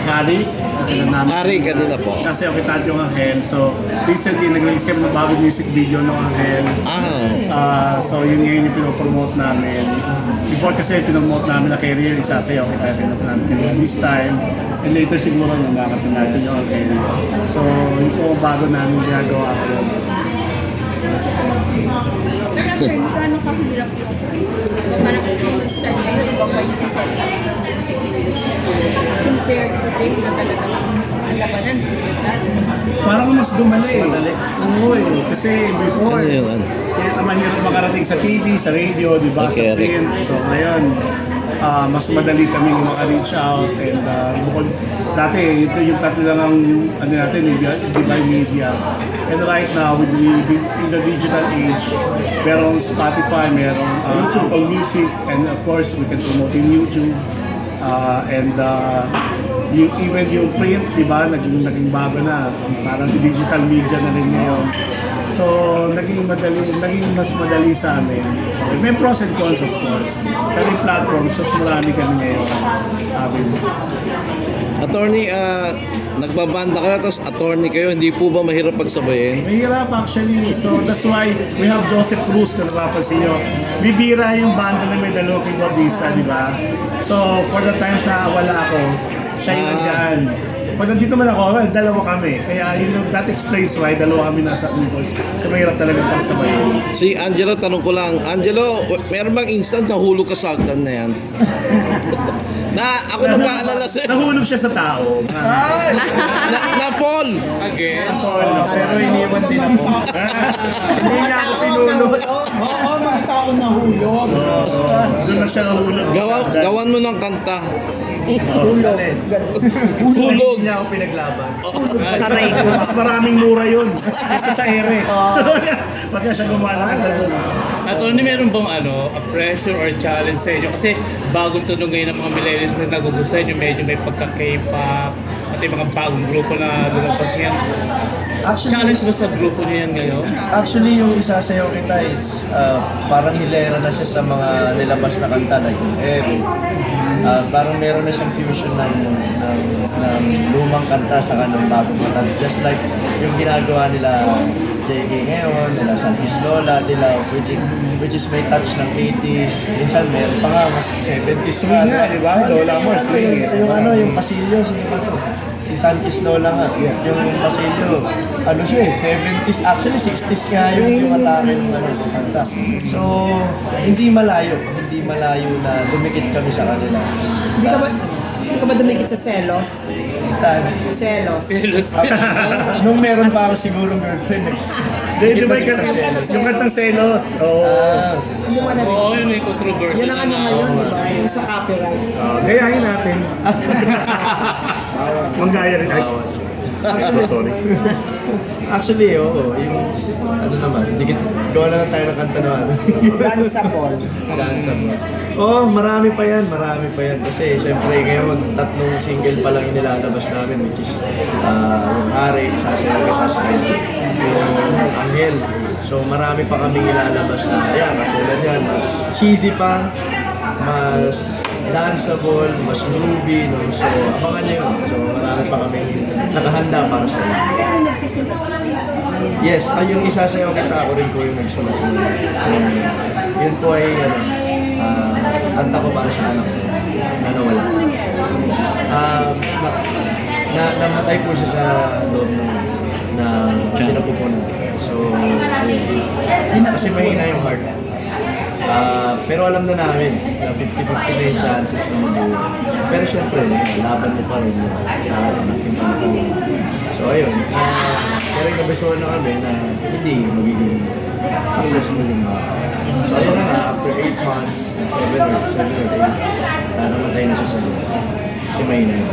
Hari. Hari kanina po. Kasi okay tayo yung Angel. So, recently, nag-release kami ng bagong music video ng Angel. So, yun ngayon yung pinopromote namin. Before kasi pinopromote namin na career, isasayaw kita namin this time. And later siguro nangakatin natin yung Angel. So, yun po bago namin ginagawa ko yun. Pero gano'ng kahirap yung parang start kayo ng mga music videos compared to tape na talaga ang labanan digital. Parang mas dumali eh. Oo eh. Kasi before, kaya mahirap makarating sa TV, sa radio, di ba? Sa print. So ngayon, mas madali kami maka-reach out and bukod dati ito yung tatlo lang ang ano natin media, Divine Media, and right now with in the digital age merong Spotify, merong Apple Music, and of course we can promote in YouTube and even yung print, di ba, naging bago na, parang digital media na rin ngayon. So, naging mas madali sa amin. May pros and cons of course. Pero yung platform, so marami kami ngayon. Attorney, nagbabanda kayo, tapos attorney kayo, hindi po ba mahirap pagsabayin? Mahirap actually. So, that's why we have Joseph Cruz, kung napapansin nyo. Bibira yung banda na may dalawang keyboardista, di ba? So, for the times na wala ako, siya yung nandyan. Pag nandito man ako, well, dalawa kami. Kaya that explains why dalawa kami nasa keyboards. So mahirap talaga pagsabayin. Si Angelo, tanong ko lang. Angelo, meron bang instance na hulog ka sa hagdan na yan? Ako nag-aalala sa'yo. Nahulog siya sa tao. Na-fall! Again? Na-fall. Pero iniwan din ako. Hindi niya ako pinulot. Oo, mga tao nahulog. Doon na siya nahulog. Gawan mo ng kanta. Hulog. Hulog! Hindi niya ako pinaglaban. Mas maraming mura yun. Kasi sa ere. Pag siya gumawa ng doon. At ano, meron bang a pressure or challenge sa inyo? Kasi bagong tunog ngayon ng mga millennials na nagugustuhan nyo, medyo may pagka-K-pop, at yung mga bagong grupo na lumabas ngayon. Challenge ba sa grupo nyo yan ngayon? Actually, yung isasayaw kita is parang hilera na siya sa mga nilabas na kanta like parang meron na siyang fusion ng lumang kanta sa kanong bagong kanta. Just like yung ginagawa nila JK ngayon, nila Santis Lola, nila which is may touch ng 80s. Minsan meron pa nga, mas 70s Swing nga, di ba? Lola mo, swing. Yung pasilyo, si Santis Lola nga, yung pasilyo, siya 70s, actually 60s nga yung atake ng kanta. So, hindi malayo na dumikit kami sa kanila. Hindi ka ba dumikit sa selos? Saan? Selos. Nung meron pa ako siguro girlfriend. Di ba yung kantang selos? Hindi mo na rin. Oo, yun may controversy Yun ang ano ngayon, di ba? Yung sa copyright. Gayahin natin. Manggaya rin. Sorry. Actually, oo. Yung, gawa na lang tayo ng kanta naman. Danceable. Danceable. Marami pa yan. Kasi syempre ngayon, 3 single pa lang inilalabas namin, which is yung Hari, Sasayaw Kita sa yung Angel. So marami pa kaming ilalabas na, katulad yan, mas cheesy pa, mas danceable, mas groovy, no? So abangan nyo yun. So marami pa kaming nakahanda para sa inyo. Pero nagsisimula. Yes, yung Isasayaw Kita, ako rin po yung nagsulat. Yun po ay kanta ko para sa anak ko na nawala. Namatay po siya sa loob na sinapupunan. So, kasi mahina yung heart. Pero alam na namin na 50-50 na yung chances na mabuhay. Pero syempre, laban mo pa rin. So ayun, pero nabisuhan na kami na hindi magiging successful yung mga. So ayun na nga, after 8 months, 7 or 8, namatay na siya sa loob. Kasi mahina yun.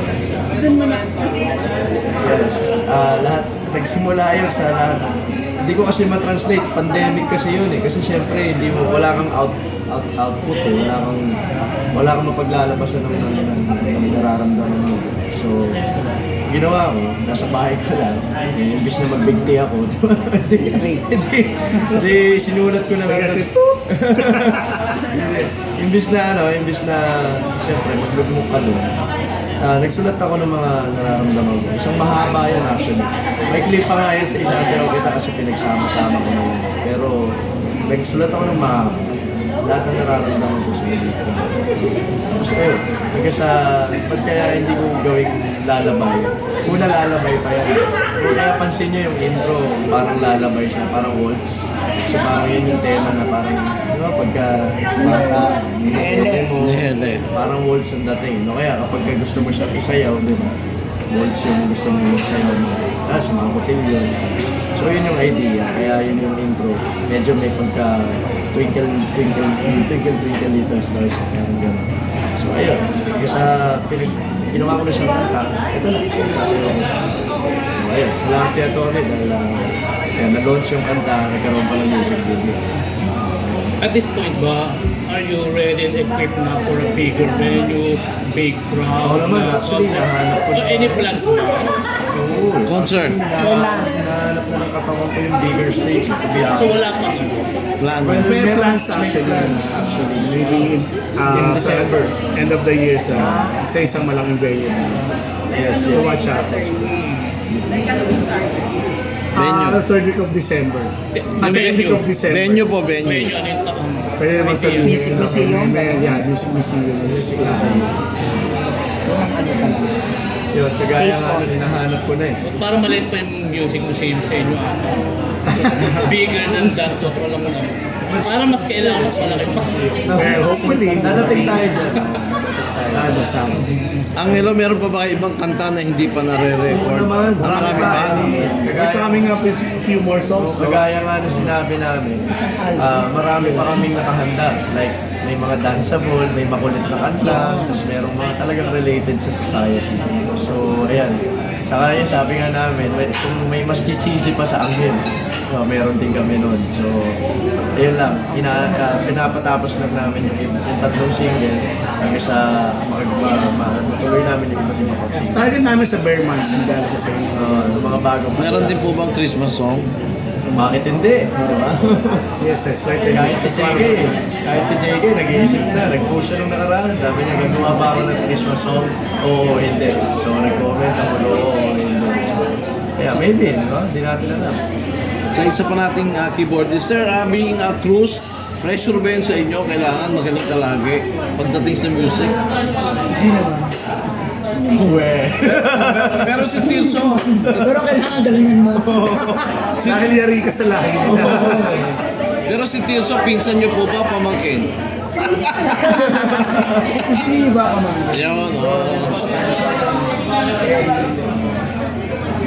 Yes, lahat, nagsimula yun sa lahat. Hindi ko kasi ma-translate, pandemic kasi yun eh. Kasi syempre, wala kang output eh. Wala kang mapaglalabasan ng nararamdaman mo. So, ginawa ko, nasa bahay ko lang. Imbis na magbigti ako, hindi, sinulat ko na lang. Imbis na, syempre, maglugmok ka doon. nagsulat ako ng mga nararamdaman ko. Isang mahaba yan actually. May clip pa nga yan sa Isasayaw Kita kasi pinagsama-sama ko na yun. Pero nagsulat ako ng mahaba. Lahat ng nararamdaman ko sa pelikula. Tapos ayun, hanggang sa, ba't kaya hindi ko gawing lalabay? Una lalabay pa yan. Kung kaya pansin nyo yung intro, parang lalabay siya, parang waltz. So parang yun yung tema na parang, di ba, pagka mo, parang waltz ang dating. No? Kaya kapag gusto mo siya isayaw, di ba? Waltz yung gusto mo isayaw mo. Sumakutin yun. So yun yung idea, kaya yun yung intro. Medyo may pagka twinkle, twinkle, twinkle, twinkle little stars. Parang gano'n. So ayun, kasi ginawa ko na siya kanta. Ito na, sasayaw ko. So ayun, salamat kaya ito ulit dahil na-launch yung kanta, nagkaroon pa ng music video. At this point ba, are you ready and equipped na for a bigger venue, big crowd? Oo naman, actually, concert? nahanap ko na. Any plans ba? Concert. Nahanap na ng katawan ko yung bigger stage. So wala pa. Plan. Well, may Meron- plans may actually. plans, actually. Maybe In December. sa end of the year sa isang malaking venue na. Yes, So yes. watch out. Like ano yung target? Venue. Third week of December. Second week of December. Venue po, venue. Medyo ano yung taon? Pwede naman sabihin. Music museum? Yeah, music museum. Music museum. Yun, kagaya nga nun, hinahanap ko na eh. Parang maliit pa yung music museum sa inyo. Bigger than that, wala mo naman. Parang mas kailangan mas malaki pa. Well, hopefully, Dadating tayo dyan. sana. Angelo, meron pa ba kayo ibang kanta na hindi pa nare-record? Marami pa. We're coming up with a few more songs. Kagaya nga nung sinabi namin, marami pa kaming nakahanda. Like, may mga danceable, may makulit na kanta, tapos merong mga talagang related sa society. So, ayan. Saka yun, sabi nga namin, kung may mas cheesy pa sa Anghel, meron din kami nun. So, ayun lang. Pinapatapos lang namin yung tatlong single hanggang sa matuloy namin yung iba't ibang single. Target namin sa bare months, yung dahil kasi. Yung mga bagong Meron din po bang Christmas song? Bakit hindi? Diba? Yes, certainly. Kahit si JK, nag-iisip na, nag-post siya nung nakaraan. Sabi niya, gagawa ba ako ng Christmas song? Oo, hindi. So, nag-comment ako, oo, hindi. Yeah, maybe, no? Hindi natin alam. Sa isa pa nating keyboardist, Sir, being a cruise, pressure ba yun sa inyo? Kailangan magaling ka lagi pagdating sa music? Hindi naman. Pero si Tirso, Pero kailangan galingan mo. Dahil yari ka sa lahi nila. pero si Tirso, pinsan niyo po ba pamangkin? Gusto niyo ba ka man? Ayun,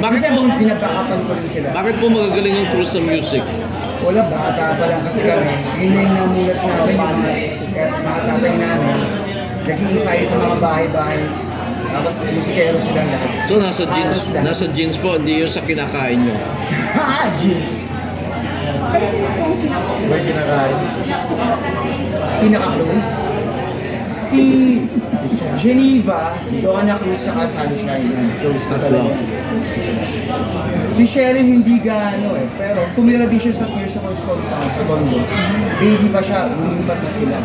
Kasi Bakit po, pinapakapan ko rin sila. bakit po magagaling ang cruise sa music? Wala, bata pa lang kasi kami. Yun na yung namulat namin, yung mga tatay namin. Nag-iisay sa mga bahay-bahay. Tapos musikero sila lahat. So nasa jeans po, hindi yun sa kinakain nyo. Jeez! Pero sino po ang May kinakain. Pinaka-close. Si Geneva, Donna Cruz, saka Sunshine. Close na talaga. Si Sheryl hindi gaano eh. Pero tumira din siya sa Tears of Our Small Town sa Tondo. Baby pa siya, lumipat na sila.